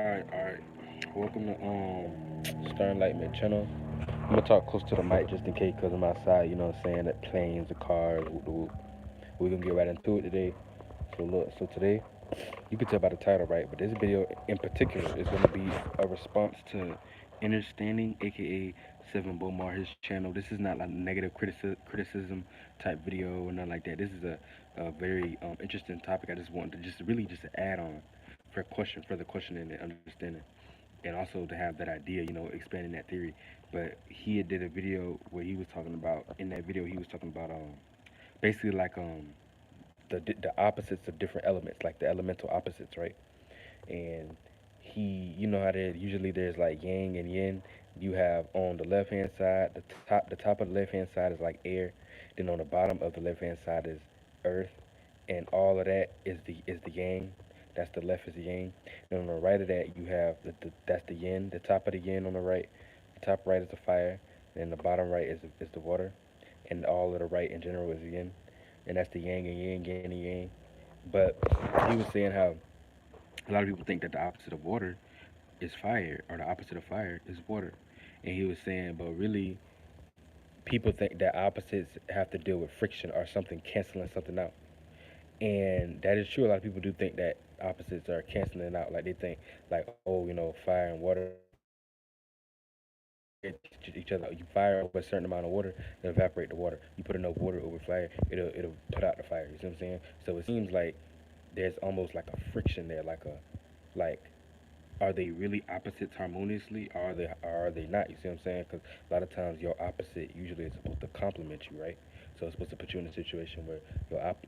Alright. Welcome to Stern Lightman channel. I'm gonna talk close to the mic just in case, cause I'm outside. You know what I'm saying? That planes, the cars, whoop, the whoop. We're gonna get right into it today. So today, you can tell by the title, right? But this video in particular is gonna be a response to Understanding, aka Seven Bomar, his channel. This is not like negative criticism type video or nothing like that. This is a very interesting topic. I just wanted to just really just add on for further questioning and understanding, and also to have that idea, expanding that theory. But he did a video where he was talking about, in that video, he was talking about basically like the opposites of different elements, like the elemental opposites, right? And you know how there usually there's like yang and yin. You have on the left hand side, the top of the left hand side is like air. Then on the bottom of the left hand side is earth, and all of that is the yang. That's the left is the yang. And on the right of that, you have that's the yin. The top of the yin on the right, the top right is the fire, and the bottom right is the water, and all of the right in general is yin, and that's the yang and yin and yang. But he was saying how a lot of people think that the opposite of water is fire, or the opposite of fire is water. And he was saying, but really, people think that opposites have to deal with friction or something canceling something out. And that is true. A lot of people do think that opposites are canceling out. Like they think, like, oh, fire and water each other. You fire over a certain amount of water, it'll evaporate the water. You put enough water over fire, it'll put out the fire. You see what I'm saying? So it seems like there's almost like a friction there, like are they really opposites harmoniously, or are they not? You see what I'm saying? Because a lot of times your opposite usually is supposed to complement you, right? So it's supposed to put you in a situation where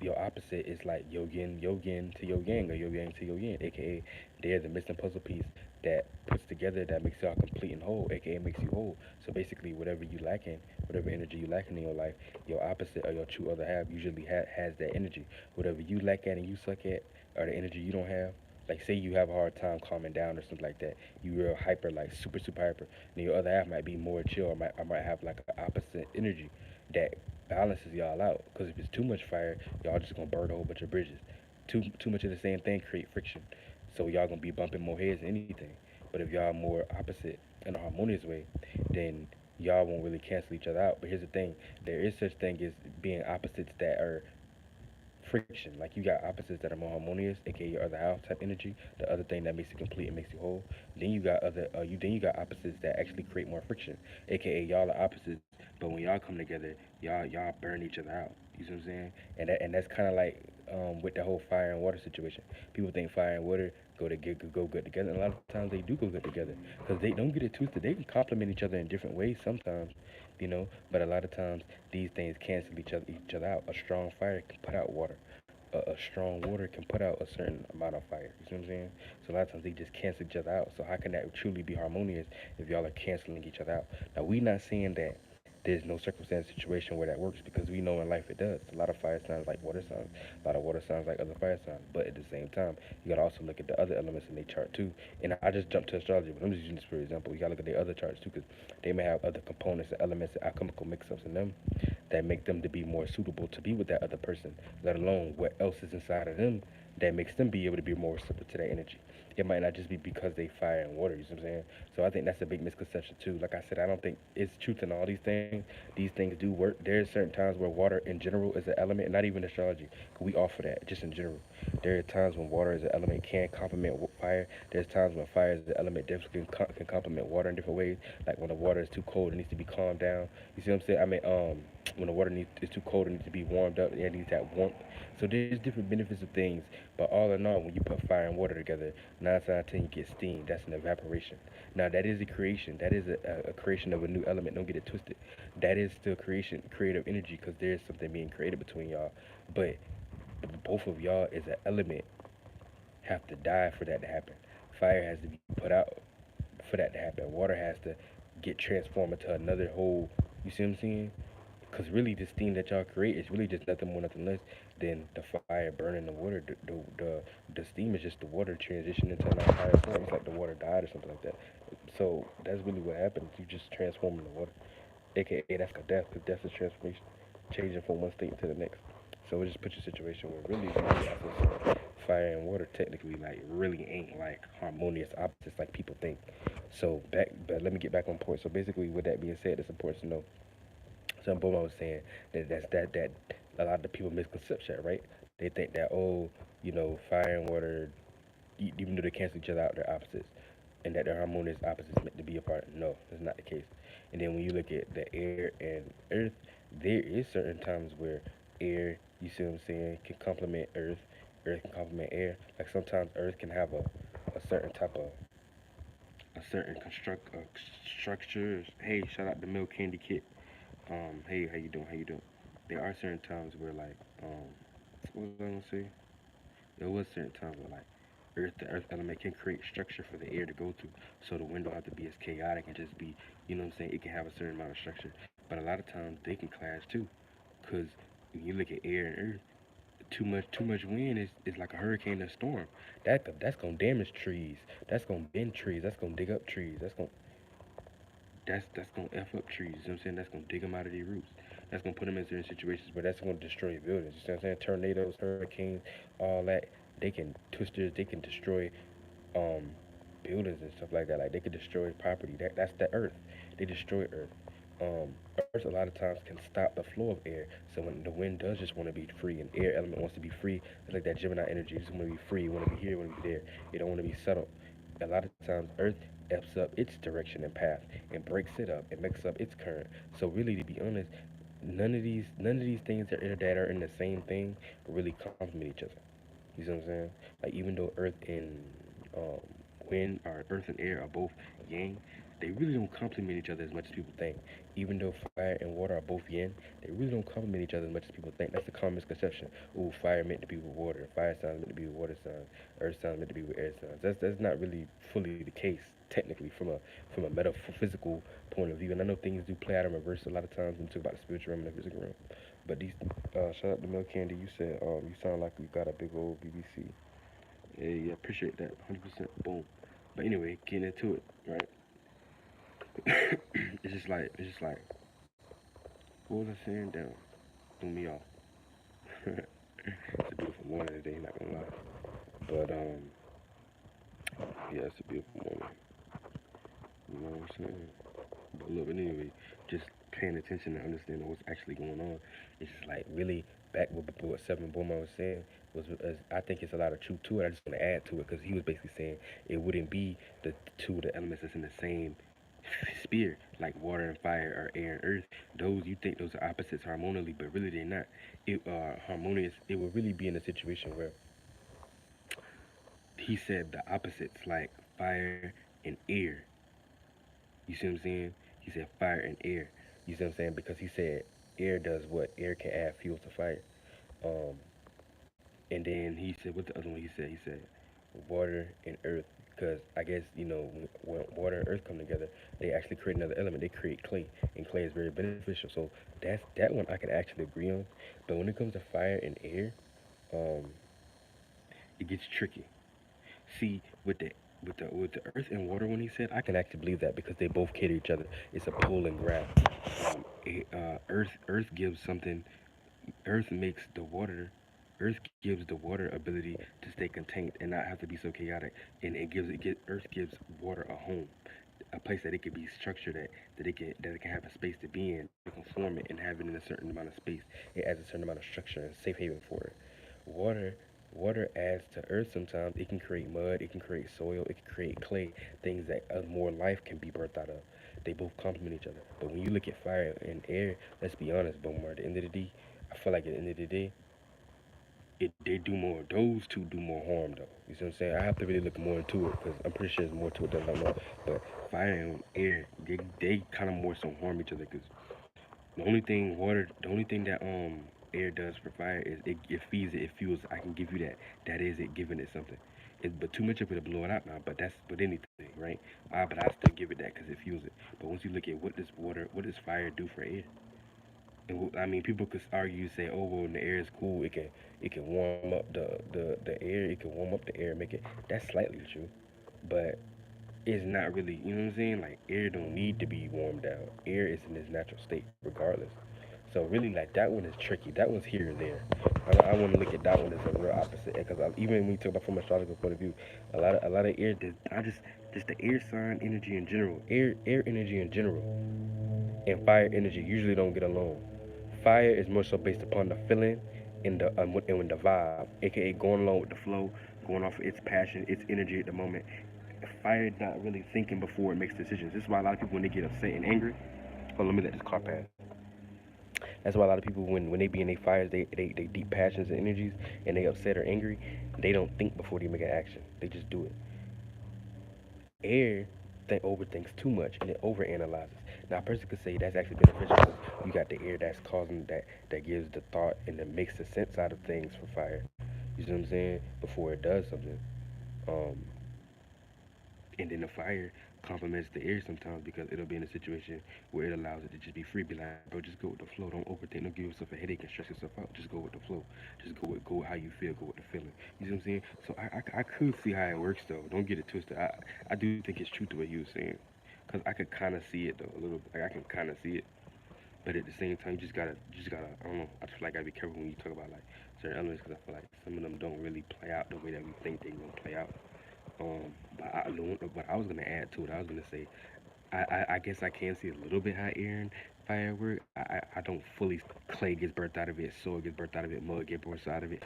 your opposite is like yo yin to yo yang, or yo yang to yo yin, aka they're the missing puzzle piece that puts together, that makes y'all complete and whole, aka makes you whole. So basically, whatever you lacking, whatever energy you lacking in your life, your opposite or your true other half usually has that energy. Whatever you lack at and you suck at, or the energy you don't have, like say you have a hard time calming down or something like that. You real hyper, like super hyper. And your other half might be more chill, or might have like an opposite energy that balances y'all out. Because if it's too much fire, y'all just gonna burn a whole bunch of bridges. Too much of the same thing create friction. So y'all gonna be bumping more heads than anything. But if y'all more opposite in a harmonious way, then y'all won't really cancel each other out. But here's the thing: there is such thing as being opposites that are friction. Like you got opposites that are more harmonious, aka your other half type energy, the other thing that makes you complete and makes you whole. Then you got opposites that actually create more friction, aka y'all are opposites, but when y'all come together, y'all burn each other out. You see what I'm saying? And that's kind of like with the whole fire and water situation. People think fire and water go good together, and a lot of times they do go good together because they don't get it twisted. They can complement each other in different ways sometimes, but a lot of times these things cancel each other out. A strong fire can put out water. A strong water can put out a certain amount of fire. You see what I'm saying? So a lot of times they just cancel each other out. So how can that truly be harmonious if y'all are canceling each other out? Now we not saying that there's no circumstance situation where that works, because we know in life it does. A lot of fire signs like water signs, a lot of water signs like other fire signs. But at the same time, you gotta also look at the other elements in their chart too. And I just jumped to astrology, but I'm just using this for example. You gotta look at their other charts too, because they may have other components and elements and alchemical mix-ups in them that make them to be more suitable to be with that other person. Let alone what else is inside of them that makes them be able to be more receptive to that energy. It might not just be because they fire and water. You see what I'm saying? So I think that's a big misconception too. Like I said, I don't think it's truth in all these things. These things do work. There's certain times where water in general is an element, and not even astrology. We offer that just in general. There are times when water as an element can complement fire. There's times when fire as an element definitely can complement water in different ways. Like when the water is too cold, it needs to be calmed down. You see what I'm saying? I mean, when the water is too cold, it needs to be warmed up. It needs that warmth. So there's different benefits of things. But all in all, when you put fire and water together, 9 times out of 10 you get steam. That's an evaporation. Now that is a creation. That is a creation of a new element. Don't get it twisted. That is still creation, creative energy, because there's something being created between y'all. But both of y'all as an element have to die for that to happen. Fire has to be put out for that to happen. Water has to get transformed into another whole. You see what I'm saying? Because really, this thing that y'all create is really just nothing more, nothing less than the fire burning the water. The steam is just the water transitioning into another higher form. It's like the water died or something like that. So that's really what happens. You just transforming the water, aka that's called death, because death is transformation, changing from one state to the next. So it just puts you in a situation where really, fire fire and water technically like really ain't like harmonious opposites like people think. So back, but let me get back on point. So basically, with that being said, it's important to know. So Boma was saying that a lot of the people misconception, right? They think that, oh, fire and water, even though they cancel each other out, they're opposites, and that they're harmonious opposites meant to be apart. No, that's not the case. And then when you look at the air and earth, there is certain times where air, you see what I'm saying, can complement earth, earth can complement air. Like sometimes earth can have a certain type of a certain structures. Hey, shout out to Milk Candy Kit. Hey, how you doing? How you doing? There are certain times where like what was I gonna say? There was certain times where like the earth element can create structure for the air to go through. So the wind don't have to be as chaotic and just be, what I'm saying? It can have a certain amount of structure. But a lot of times they can clash too. Cause when you look at air and earth, too much wind is like a hurricane or storm. That's gonna damage trees. That's gonna bend trees. That's gonna dig up trees. That's gonna f up trees. You know what I'm saying? That's gonna dig them out of their roots. That's gonna put them in certain situations, but that's gonna destroy buildings. You know what I'm saying? Tornadoes, hurricanes, all that. They can twisters. They can destroy um buildings and stuff like that. Like they could destroy property. That's the earth. They destroy earth. Earth a lot of times can stop the flow of air. So when the wind does just want to be free, and air element wants to be free, it's like that Gemini energy. It just want to be free. You want to be here. You want to be there. You don't want to be settled. A lot of times, Earth f's up its direction and path and breaks it up and makes up its current. So really, to be honest, none of these things that are in the same thing really complement each other. You see what I'm saying? Like even though Earth and um, wind or Earth and air are both yang, they really don't complement each other as much as people think. Even though fire and water are both yin, they really don't complement each other as much as people think. That's a common misconception. Ooh, fire meant to be with water. Fire signs meant to be with water signs. Earth signs meant to be with air signs. That's not really fully the case technically from a metaphysical point of view. And I know things do play out in reverse a lot of times when we talk about the spiritual realm and the physical realm. But these, shout out to Milk Candy. You said you sound like you got a big old BBC. Yeah, yeah, appreciate that. 100%. Boom. But anyway, getting into it, right? it's just like, what was I saying? Down, threw me off. It's a beautiful morning today, not gonna lie. But yeah, it's a beautiful morning. You know what I'm saying? But look, but anyway, just paying attention and understanding what's actually going on. It's just like really back with what Seven Bowman was saying was I think it's a lot of truth to it. I just want to add to it because he was basically saying it wouldn't be the elements that's in the same sphere like water and fire or air and earth. Those you think those are opposites harmoniously, but really they're not. It harmonious. It would really be in a situation where he said the opposites like fire and air. You see what I'm saying? He said fire and air. You see what I'm saying? Because he said air does what? Air can add fuel to fire. Um, and then he said, what the other one he said? He said water and earth. Because I guess, when water and earth come together, they actually create another element. They create clay. And clay is very beneficial. So that one I can actually agree on. But when it comes to fire and air, um, it gets tricky. See, with the earth and water, when he said, I can actually believe that because they both cater each other. It's a pull and grab. Earth gives something. Earth makes the water. Earth gives the water ability to stay contained and not have to be so chaotic. And Earth gives water a home, a place that it could be structured at, that it can have a space to be in, to conform it and have it in a certain amount of space. It adds a certain amount of structure and safe haven for it. Water Water adds to earth sometimes. It can create mud, it can create soil, it can create clay, things that more life can be birthed out of. They both complement each other. But when you look at fire and air, let's be honest, Bomar, at the end of the day, I feel like at the end of the day, they do more. Those two do more harm, though. You see what I'm saying? I have to really look more into it because I'm pretty sure there's more to it than I know. But fire and air, they kind of more so harm each other because the only thing that air does for fire is it feeds it, it fuels it. I can give you that. That is it giving it something. But too much of it will blow it out now. But that's with anything, right? But I still give it that because it fuels it. But once you look at what does fire do for air? And I mean, people could argue, say, oh, well, when the air is cool, it can warm up the air. It can warm up the air, make it. That's slightly true, but it's not really. You know what I'm saying? Like air don't need to be warmed down. Air is in its natural state, regardless. So really, like that one is tricky. That one's here or there. I want to look at that one as a real opposite because even when we talk about from a astrological point of view, a lot of air. I just the air sign energy in general, air energy in general, and fire energy usually don't get along. Fire is more so based upon the feeling and the vibe, aka going along with the flow, going off of its passion, its energy at the moment. Fire is not really thinking before it makes decisions. This is why a lot of people when they get upset and angry. Oh, let me let this car pass. That's why a lot of people when they be in their fires, they deep passions and energies, and they upset or angry, they don't think before they make an action. They just do it. Air that overthinks too much and it overanalyzes. Now, a person could say that's actually beneficial because you got the air that's causing that gives the thought and that makes the sense out of things for fire. You see what I'm saying? Before it does something. Um, and then the fire complements the air sometimes because it'll be in a situation where it allows it to just be free. Be like, bro, just go with the flow. Don't overthink. Don't give yourself a headache and stress yourself out. Just go with the flow. Just go with how you feel. Go with the feeling. You see what I'm saying? So I could see how it works though. Don't get it twisted. I do think it's true to what you were saying, cause I could kind of see it though a little. Like I can kind of see it, but at the same time, you just gotta. I don't know. I just feel like I gotta be careful when you talk about like certain elements, cause I feel like some of them don't really play out the way that we think they're gonna play out. But I was gonna add to it. I was gonna say I guess I can see a little bit how air and fire work. I don't fully clay gets birthed out of it, soil gets birthed out of it, mud gets birthed out of it.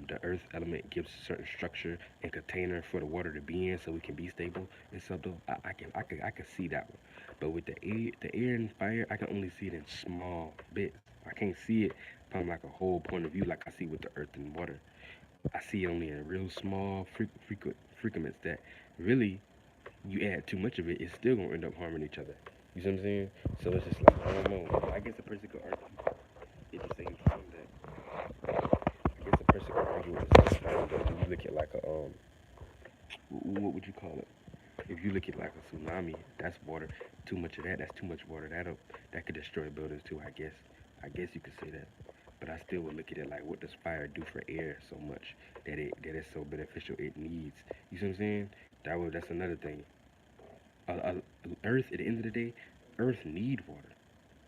The earth element gives certain structure and container for the water to be in, so we can be stable and subtle. I can see that one, but with the air and fire, I can only see it in small bits. I can't see it from like a whole point of view, like I see with the earth and water. I see it only in real small frequency that really you add too much of it, it's still gonna end up harming each other. You see what I'm saying? So it's just like I don't know. I guess a person could argue at the same time that I guess a person could argue at the same time that when you look at like a what would you call it? If you look at like a tsunami, that's water. Too much of that, that's too much water. That could destroy buildings too. I guess you could say that. But I still would look at it like, what does fire do for air so much that it's so beneficial? It needs. You see what I'm saying? That's another thing. uh, Earth at the end of the day, Earth need water.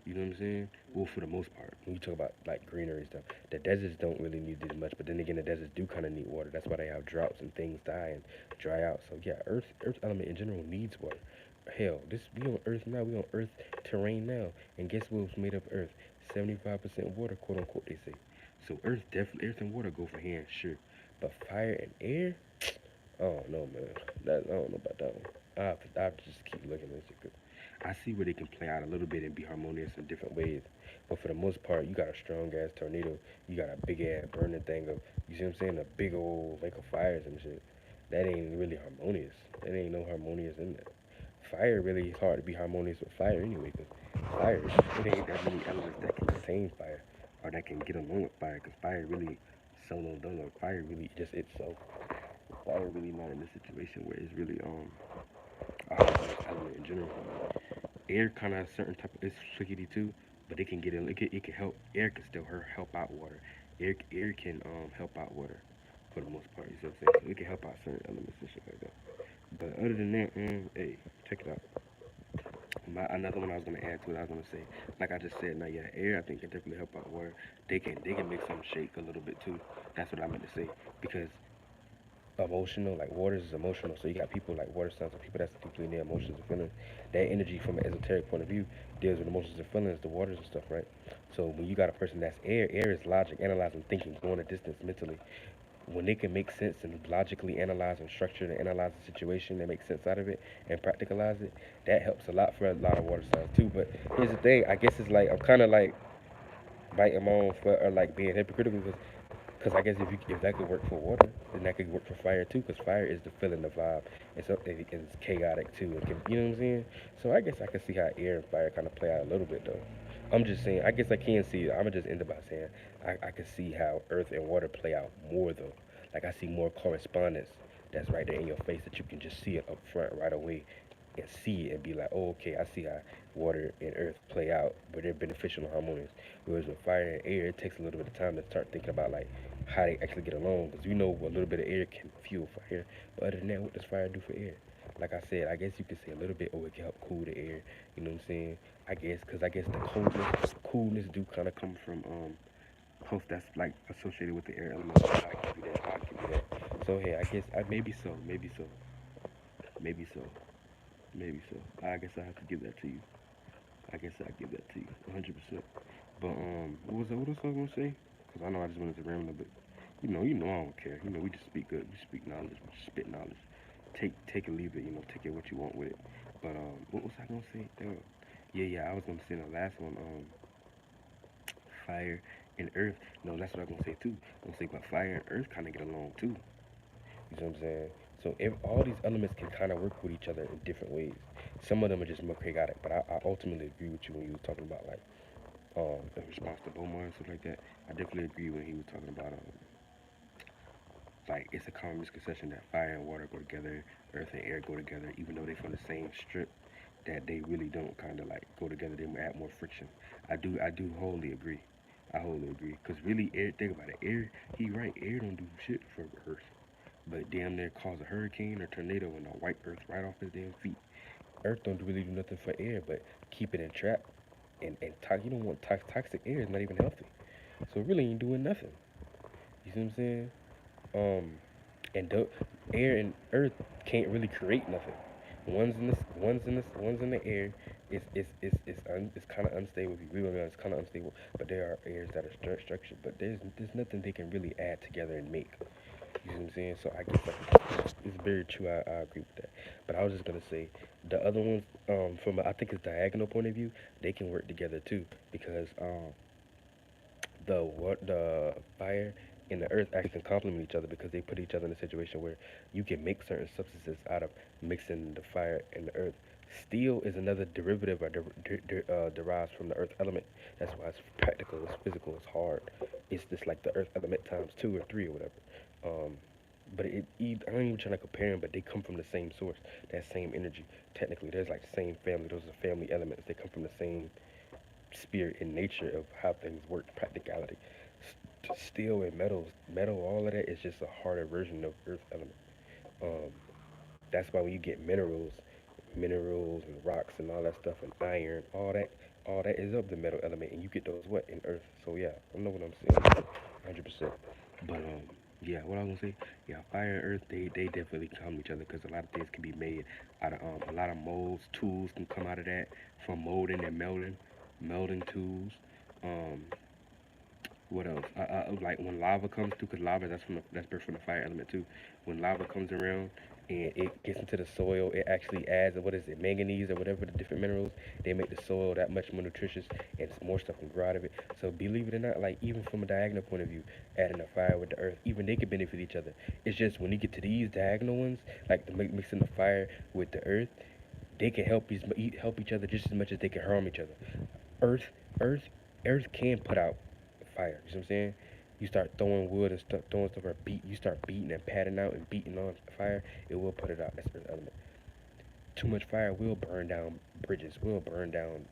You know what I'm saying? Well, for the most part, when you talk about like greenery and stuff, the deserts don't really need as much. But then again, the deserts do kind of need water. That's why they have droughts and things die and dry out. So yeah, Earth element in general needs water. Hell, this we on Earth now. We on Earth terrain now. And guess what's made of Earth? 75% water, quote unquote. They say. So Earth and water go for hand, sure. But fire and air, I don't know, man. I don't know about that one. I have to just keep looking at it. 'Cause I see where they can play out a little bit and be harmonious in different ways. But for the most part, you got a strong ass tornado. You got a big ass burning thing of, you see what I'm saying? A big old lake of fires and shit. That ain't really harmonious. That ain't no harmonious in there. Fire really is hard to be harmonious with fire anyway. Cause fire, it ain't that many elements that can contain fire or that can get along with fire. Cause fire really solo dolo. Fire really just itself. Fire really not in a situation where it's really a harmonious element in general. Air kind of certain type of it's tricky too, but it can get in. It can help. Air can still help out water. Air can help out water for the most part. You see what I'm saying? So it can help out certain elements and shit like that. But other than that, hey, check it out. Another one I was gonna add to it. I was gonna say, like I just said, now yeah, air I think can definitely help out water. They can make some shake a little bit too. That's what I meant to say because emotional, like water is emotional. So you got people like water signs, people that's deeply in their emotions and feelings. That energy from an esoteric point of view deals with emotions and feelings, the waters and stuff, right? So when you got a person that's air is logic, analyzing, thinking, going a distance mentally. When they can make sense and logically analyze and structure and analyze the situation and make sense out of it and practicalize it, that helps a lot for a lot of water signs too. But here's the thing, I guess it's like I'm kind of like biting my own foot or like being hypocritical because I guess if that could work for water, then that could work for fire too. Because fire is the feeling, the vibe. It's chaotic too. It can, you know what I'm saying? So I guess I can see how air and fire kind of play out a little bit though. I'm just saying. I guess I can see it. I'm gonna just end up by saying I can see how earth and water play out more though. Like I see more correspondence that's right there in your face that you can just see it up front right away and see it and be like, oh, okay, I see how water and earth play out, but they're beneficial and harmonious. Whereas with fire and air, it takes a little bit of time to start thinking about like how they actually get along. Because you know a little bit of air can fuel fire, but other than that, what does fire do for air? like I said, I guess you could say a little bit, or it can help cool the air. You know what I'm saying? I guess, cause I guess the coolness do kind of come from close. That's like associated with the air element. So I give you that. I give you that. So hey, I guess maybe so, maybe so, maybe so, maybe so. I guess I have to give that to you. I guess I give that to you, 100%. But what else I was gonna say? Cause I know I just wanted to ramble, but I don't care. We just speak good. We speak knowledge. We just spit knowledge. Take and leave it. Take it what you want with it. But what was I gonna say? Yeah. I was gonna say the last one. Fire and earth. No, that's what I'm gonna say too. I'm gonna say, but fire and earth kind of get along too. You know what I'm saying? So if all these elements can kind of work with each other in different ways. Some of them are just more chaotic, but I ultimately agree with you when you were talking about like in response to Beaumont and stuff like that. I definitely agree when he was talking about like it's a common misconception that fire and water go together, earth and air go together, even though they're from the same strip. That they really don't kind of like go together. They add more friction. I do wholly agree. I wholly agree. Cause really, air. Think about it. Air. He right. Air don't do shit for Earth, but damn near cause a hurricane or tornado and wipe Earth right off his damn feet. Earth don't really do nothing for air, but keep it in trap. You don't want toxic air. It's not even healthy. So it really ain't doing nothing. You see what I'm saying? Um, and air and earth can't really create nothing. One's in the air. It's kind of unstable. If you really know, it's kind of unstable. But there are airs that are structured. But there's nothing they can really add together and make. You see what I'm saying? So I guess it's very true. I agree with that. But I was just gonna say the other ones, from I think it's diagonal point of view, they can work together too because the fire and the earth actually can complement each other because they put each other in a situation where you can make certain substances out of mixing the fire and the earth. Steel is another derivative or derives from the earth element. That's why it's practical, it's physical, it's hard. It's just like the earth element times two or three or whatever. Um, but I don't even trying to compare them, but they come from the same source, that same energy. Technically, there's like the same family. Those are family elements. They come from the same spirit and nature of how things work, practicality. Steel and metal, all of that is just a harder version of earth element. Um, that's why when you get minerals and rocks and all that stuff and iron, all that is of the metal element, and you get those what in earth. So yeah, I know what I'm saying, 100%. But yeah, what I was gonna say, yeah, fire and earth, they definitely come each other because a lot of things can be made out of a lot of molds, tools can come out of that from molding and melding tools. Um, what else? Like when lava comes through, because lava that's birthed from the fire element too. When lava comes around and it gets into the soil, it actually adds what is it, manganese or whatever the different minerals. They make the soil that much more nutritious, and more stuff can grow out of it. So believe it or not, like even from a diagonal point of view, adding the fire with the earth, even they can benefit each other. It's just when you get to these diagonal ones, like mixing the fire with the earth, they can help each other just as much as they can harm each other. Earth, earth, earth can put out fire. You see what I'm saying? You start throwing wood and stuff, throwing stuff, or you start beating and patting out and beating on fire, it will put it out. That's earth element. Too much fire will burn down bridges, will burn down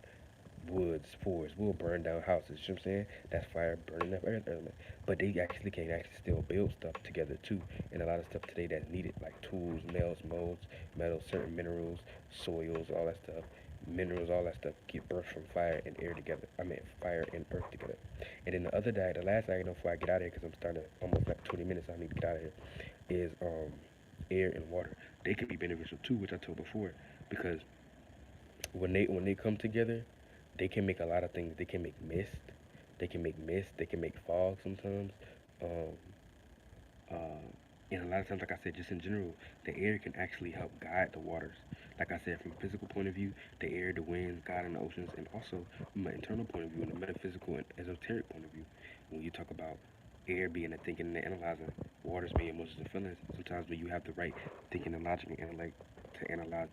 woods, forests, will burn down houses. You know what I'm saying? That's fire burning up earth element. But they actually can actually still build stuff together too. And a lot of stuff today that's needed, like tools, nails, molds, metals, certain minerals, soils, all that stuff. Minerals, all that stuff get birthed from fire and air together. I mean, fire and earth together. And then the other diet, the last diet before I get out of here, because I'm starting to almost like 20 minutes, I need to get out of here, is air and water. They can be beneficial too, which I told before, because when they come together, they can make a lot of things. They can make mist. They can make mist. They can make fog sometimes. Um, uh, and a lot of times, like I said, just in general, the air can actually help guide the waters. Like I said, from a physical point of view, the air, the winds, God in the oceans, and also from an internal point of view, and a metaphysical and esoteric point of view. When you talk about air being a thinking and the analyzing, waters being emotions and feelings, sometimes when you have the right thinking and logic and intellect to analyze.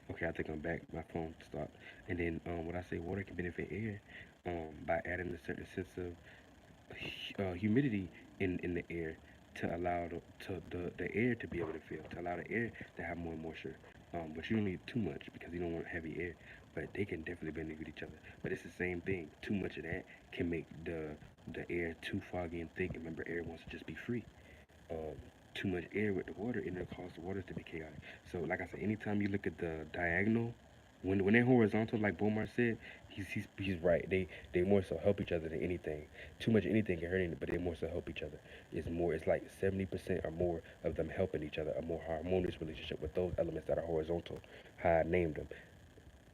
Okay, I think I'm back. My phone stopped. And then what I say, water can benefit air by adding a certain sense of humidity in the air to allow the air to be able to feel, to allow the air to have more moisture. But you don't need too much because you don't want heavy air. But they can definitely benefit each other. But it's the same thing. Too much of that can make the the air too foggy and thick. Remember, air wants to just be free. Um, Too much air with the water, and it'll cause the water to be chaotic. So, like I said, anytime you look at the diagonal, when they're horizontal, like Bomar said, he's right. They more so help each other than anything. Too much anything can hurt anything, but they more so help each other. It's like 70% or more of them helping each other, a more harmonious relationship with those elements that are horizontal. How I named them: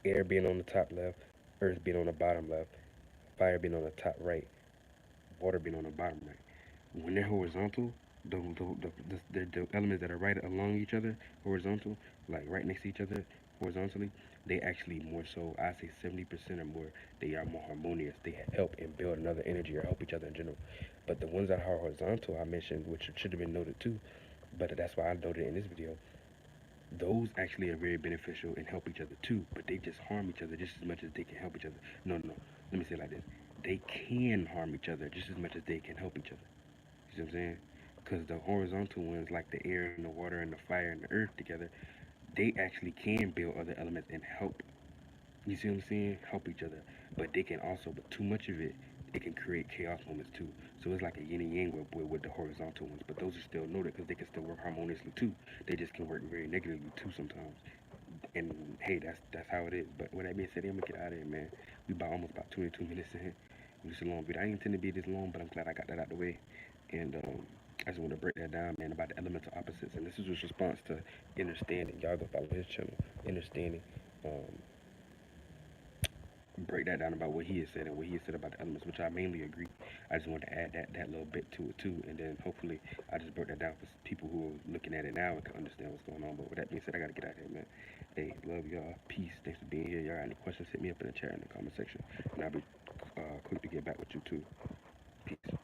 air being on the top left, earth being on the bottom left, fire being on the top right, water being on the bottom right. When they're horizontal, the elements that are right along each other, horizontal, like right next to each other, horizontally, they actually more so, I say 70% or more, they are more harmonious. They help and build another energy or help each other in general. But the ones that are horizontal, I mentioned, which should have been noted too, but that's why I noted in this video, those actually are very beneficial and help each other too, but they just harm each other just as much as they can help each other. No, no, no. Let me say it like this. They can harm each other just as much as they can help each other. You see what I'm saying? Because the horizontal ones, like the air and the water and the fire and the earth together, they actually can build other elements and help. You see what I'm saying? Help each other. But they can also, but too much of it, it can create chaos moments too. So it's like a yin and yang with the horizontal ones. But those are still noted because they can still work harmoniously too. They just can work very negatively too sometimes. And hey, that's how it is. But with that being said, I'm gonna get out of here, man. We about almost about 22 minutes in here. It's a long video. I didn't intend to be this long, but I'm glad I got that out the way. And I just want to break that down, man, about the elemental opposites. And this is just response to understanding. Y'all go follow his channel, understanding. Um, Break that down about what he has said and what he has said about the elements, which I mainly agree. I just wanted to add that little bit to it too, and then hopefully I just broke that down for people who are looking at it now and can understand what's going on. But with that being said, I gotta get out of here, man. Hey, love y'all. Peace. Thanks for being here. Y'all got any questions? Hit me up in the chat in the comment section, and I'll be quick to get back with you too. Peace.